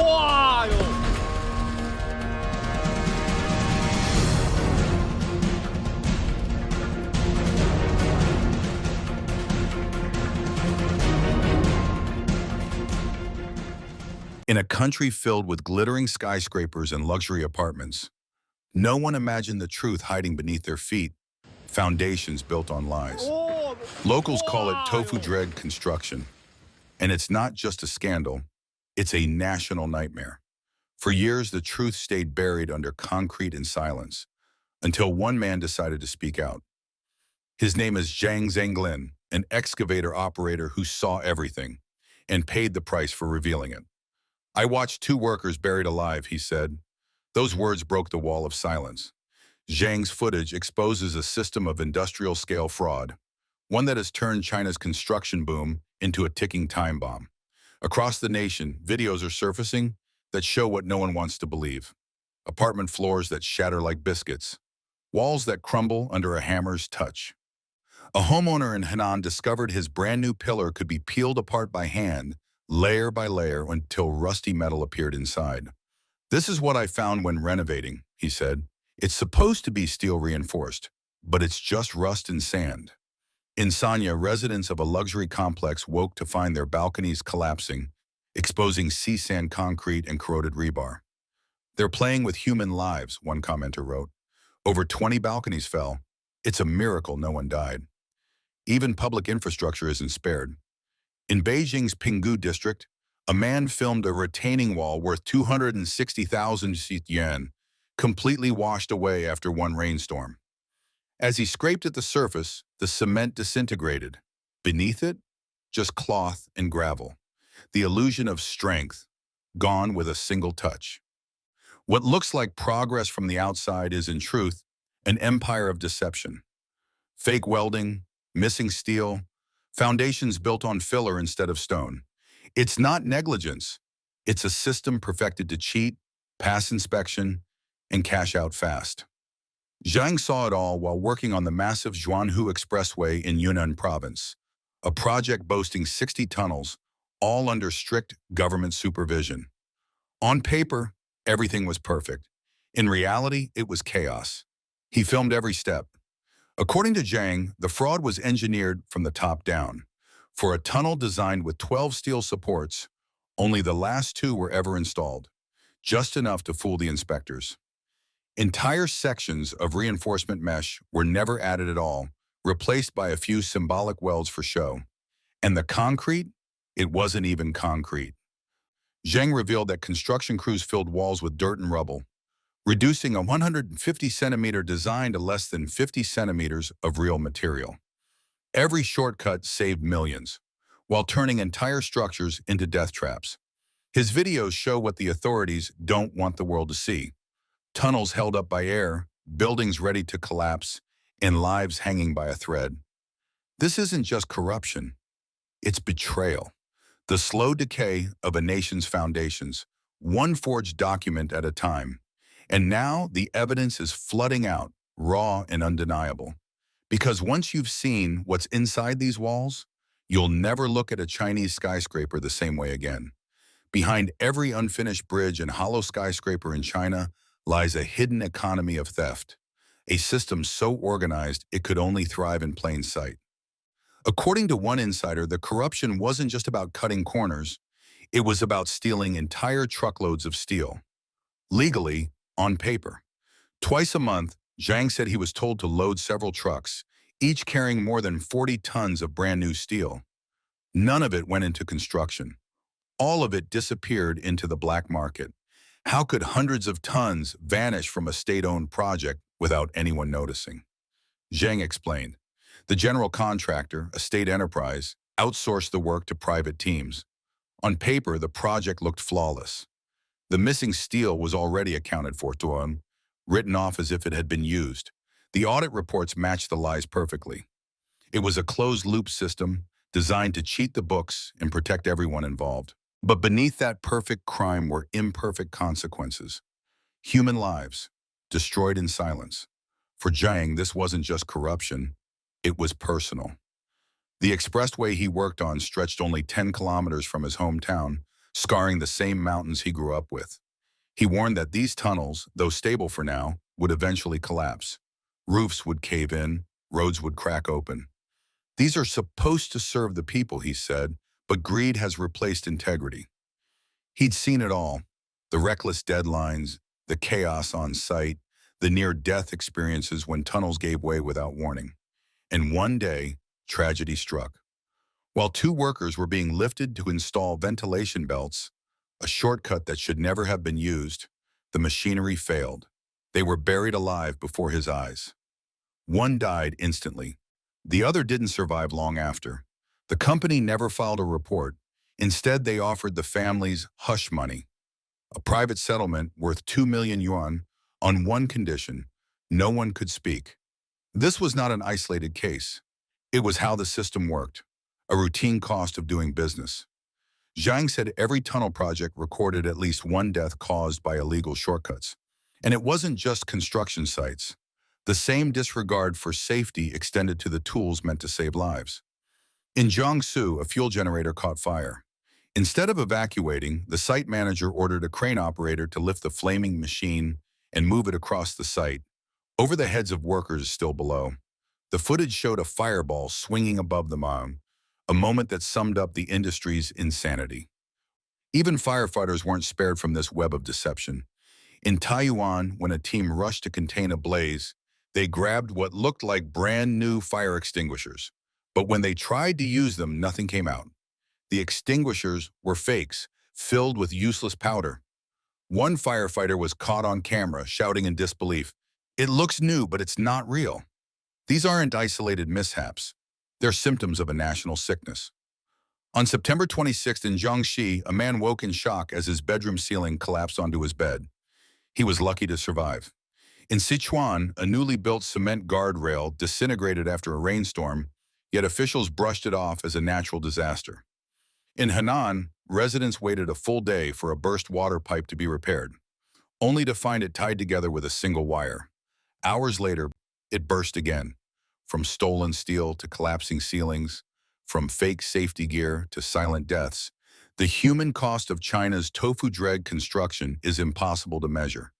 哇哟！In a country filled with glittering skyscrapers and luxury apartments, no one imagined the truth hiding beneath their feet, foundations built on lies. Locals call it 哇哟！tofu-dreg construction, and it's not just a scandal, it's a national nightmare. For years, the truth stayed buried under concrete and silence, until one man decided to speak out. His name is Zhang Zanglin, an excavator operator who saw everything and paid the price for revealing it. "I watched 2 workers buried alive," he said. Those words broke the wall of silence. Zhang's footage exposes a system of industrial-scale fraud, one that has turned China's construction boom into a ticking time bomb. Across the nation, videos are surfacing that show what no one wants to believe. Apartment floors that shatter like biscuits, walls that crumble under a hammer's touch. A homeowner in Henan discovered his brand new pillar could be peeled apart by hand, layer by layer, until rusty metal appeared inside. "This is what I found when renovating," he said. "It's supposed to be steel reinforced, but it's just rust and sand." In Sanya, residents of a luxury complex woke to find their balconies collapsing, exposing sea-sand concrete and corroded rebar. "They're playing with human lives," one commenter wrote. "Over 20 balconies fell. It's a miracle no one died." Even public infrastructure isn't spared. In Beijing's Pinggu district, a man filmed a retaining wall worth 260,000 yuan, completely washed away after one rainstorm. As he scraped at the surface, the cement disintegrated. Beneath it, just cloth and gravel. The illusion of strength, gone with a single touch. What looks like progress from the outside is, in truth, an empire of deception. Fake welding, missing steel, foundations built on filler instead of stone. It's not negligence. It's a system perfected to cheat, pass inspection, and cash out fast. Zhang saw it all while working on the massive Zhuanhu Expressway in Yunnan province, a project boasting 60 tunnels, all under strict government supervision. On paper, everything was perfect. In reality, it was chaos. He filmed every step. According to Zhang, the fraud was engineered from the top down. For a tunnel designed with 12 steel supports, only the last 2 were ever installed, just enough to fool the inspectors. Entire sections of reinforcement mesh were never added at all, replaced by a few symbolic welds for show. And the concrete? It wasn't even concrete. Zhang revealed that construction crews filled walls with dirt and rubble, reducing a 150-centimeter design to less than 50 centimeters of real material. Every shortcut saved millions, while turning entire structures into death traps. His videos show what the authorities don't want the world to see: tunnels held up by air, buildings ready to collapse, and lives hanging by a thread. This isn't just corruption, it's betrayal. The slow decay of a nation's foundations, one forged document at a time. And now the evidence is flooding out, raw and undeniable. Because once you've seen what's inside these walls, you'll never look at a Chinese skyscraper the same way again. Behind every unfinished bridge and hollow skyscraper in China lies a hidden economy of theft, a system so organized it could only thrive in plain sight. According to one insider, the corruption wasn't just about cutting corners, it was about stealing entire truckloads of steel. Legally, on paper. Twice a month, Zhang said he was told to load several trucks, each carrying more than 40 tons of brand new steel. None of it went into construction. All of it disappeared into the black market. How could hundreds of tons vanish from a state-owned project without anyone noticing? Zhang explained. The general contractor, a state enterprise, outsourced the work to private teams. On paper, the project looked flawless. The missing steel was already accounted for, written off as if it had been used. The audit reports matched the lies perfectly. It was a closed-loop system designed to cheat the books and protect everyone involved. But beneath that perfect crime were imperfect consequences. Human lives, destroyed in silence. For Zhang, this wasn't just corruption, it was personal. The expressway he worked on stretched only 10 kilometers from his hometown, scarring the same mountains he grew up with. He warned that these tunnels, though stable for now, would eventually collapse. Roofs would cave in, roads would crack open. These are supposed to serve the people, he said, but greed has replaced integrity. He'd seen it all: the reckless deadlines, the chaos on site, the near-death experiences when tunnels gave way without warning. And one day, tragedy struck. While two workers were being lifted to install ventilation belts, a shortcut that should never have been used, the machinery failed. They were buried alive before his eyes. One died instantly. The other didn't survive long after. The company never filed a report. Instead, they offered the families hush money, a private settlement worth 2 million yuan, on one condition: no one could speak. This was not an isolated case. It was how the system worked, a routine cost of doing business. Zhang said every tunnel project recorded at least one death caused by illegal shortcuts. And it wasn't just construction sites. The same disregard for safety extended to the tools meant to save lives. In Jiangsu, a fuel generator caught fire. Instead of evacuating, the site manager ordered a crane operator to lift the flaming machine and move it across the site, over the heads of workers still below. The footage showed a fireball swinging above the mound, a moment that summed up the industry's insanity. Even firefighters weren't spared from this web of deception. In Taiwan, when a team rushed to contain a blaze, they grabbed what looked like brand new fire extinguishers. But when they tried to use them, nothing came out. The extinguishers were fakes, filled with useless powder. One firefighter was caught on camera, shouting in disbelief, "It looks new, but it's not real." These aren't isolated mishaps. They're symptoms of a national sickness. On September 26th in Jiangxi, a man woke in shock as his bedroom ceiling collapsed onto his bed. He was lucky to survive. In Sichuan, a newly built cement guardrail disintegrated after a rainstorm, yet officials brushed it off as a natural disaster. In Henan, residents waited a full day for a burst water pipe to be repaired, only to find it tied together with a single wire. Hours later, it burst again. From stolen steel to collapsing ceilings, from fake safety gear to silent deaths, the human cost of China's tofu-dreg construction is impossible to measure.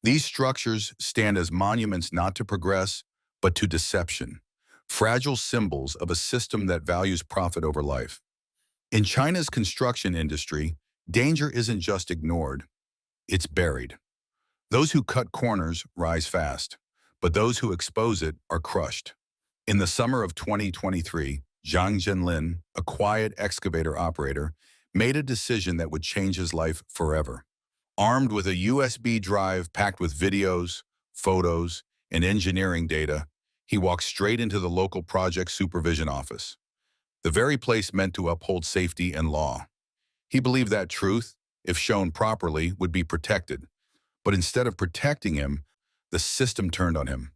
These structures stand as monuments not to progress, but to deception, fragile symbols of a system that values profit over life. In China's construction industry, danger isn't just ignored, it's buried. Those who cut corners rise fast, but those who expose it are crushed. In the summer of 2023, Zhang Zanglin, a quiet excavator operator, made a decision that would change his life forever. Armed with a USB drive packed with videos, photos, and engineering data, he walked straight into the local project supervision office, the very place meant to uphold safety and law. He believed that truth, if shown properly, would be protected. But instead of protecting him, the system turned on him.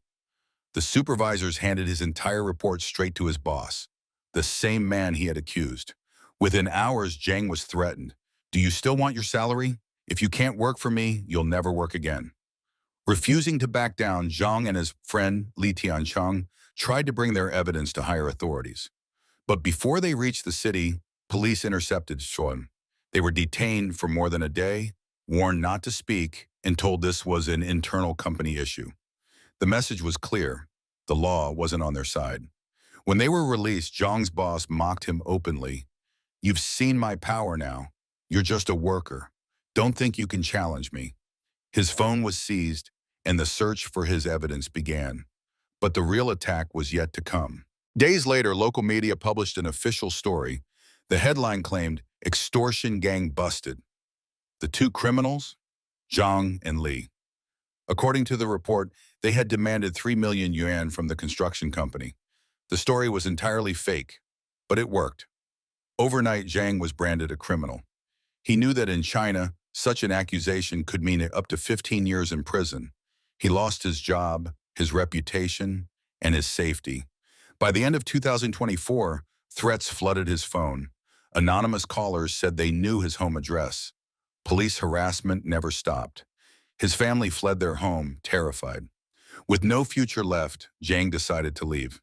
The supervisors handed his entire report straight to his boss, the same man he had accused. Within hours, Zhang was threatened. "Do you still want your salary? If you can't work for me, you'll never work again." Refusing to back down, Zhang and his friend Li Tiancheng tried to bring their evidence to higher authorities. But before they reached the city, police intercepted Xuan. They were detained for more than a day, warned not to speak, and told this was an internal company issue. The message was clear: the law wasn't on their side. When they were released, Zhang's boss mocked him openly. "You've seen my power now. You're just a worker. Don't think you can challenge me." His phone was seized, and the search for his evidence began. But the real attack was yet to come. Days later, local media published an official story. The headline claimed, "Extortion Gang Busted." The two criminals? Zhang and Li. According to the report, they had demanded 3 million yuan from the construction company. The story was entirely fake, but it worked. Overnight, Zhang was branded a criminal. He knew that in China, such an accusation could mean up to 15 years in prison. He lost his job, his reputation, and his safety. By the end of 2024, threats flooded his phone. Anonymous callers said they knew his home address. Police harassment never stopped. His family fled their home, terrified. With no future left, Zhang decided to leave.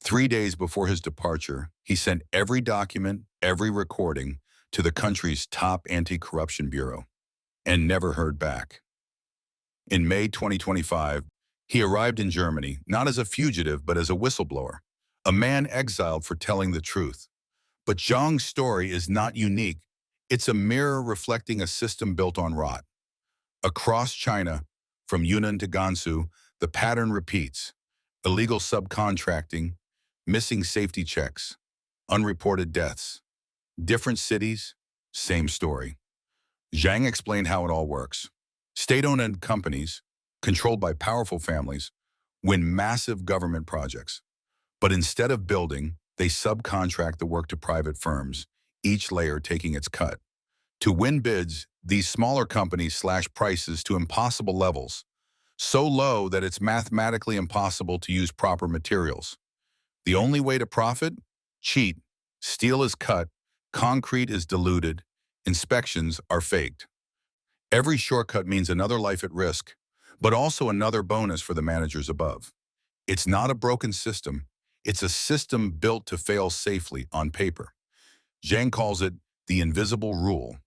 3 days before his departure, he sent every document, every recording, to the country's top anti-corruption bureau, and never heard back. In May 2025, he arrived in Germany not as a fugitive but as a whistleblower, a man exiled for telling the truth. But Zhang's story is not unique. It's a mirror reflecting a system built on rot. Across China, from Henan to Gansu, the pattern repeats. Illegal subcontracting, missing safety checks, unreported deaths. Different cities, same story. Zhang explained how it all works. State-owned companies, controlled by powerful families, win massive government projects. But instead of building, they subcontract the work to private firms, each layer taking its cut. To win bids, these smaller companies slash prices to impossible levels, so low that it's mathematically impossible to use proper materials. The only way to profit? Cheat. Steel is cut, concrete is diluted, inspections are faked. Every shortcut means another life at risk, but also another bonus for the managers above. It's not a broken system, it's a system built to fail safely on paper. Zhang calls it the invisible rule,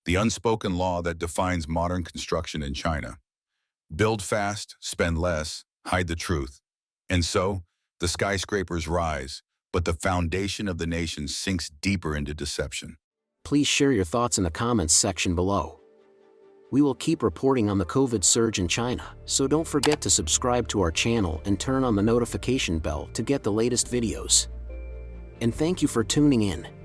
the unspoken law that defines modern construction in China. Build fast, spend less, hide the truth. And so, the skyscrapers rise, but the foundation of the nation sinks deeper into deception. Please share your thoughts in the comments section below. We will keep reporting on the COVID surge in China, so don't forget to subscribe to our channel and turn on the notification bell to get the latest videos. And thank you for tuning in.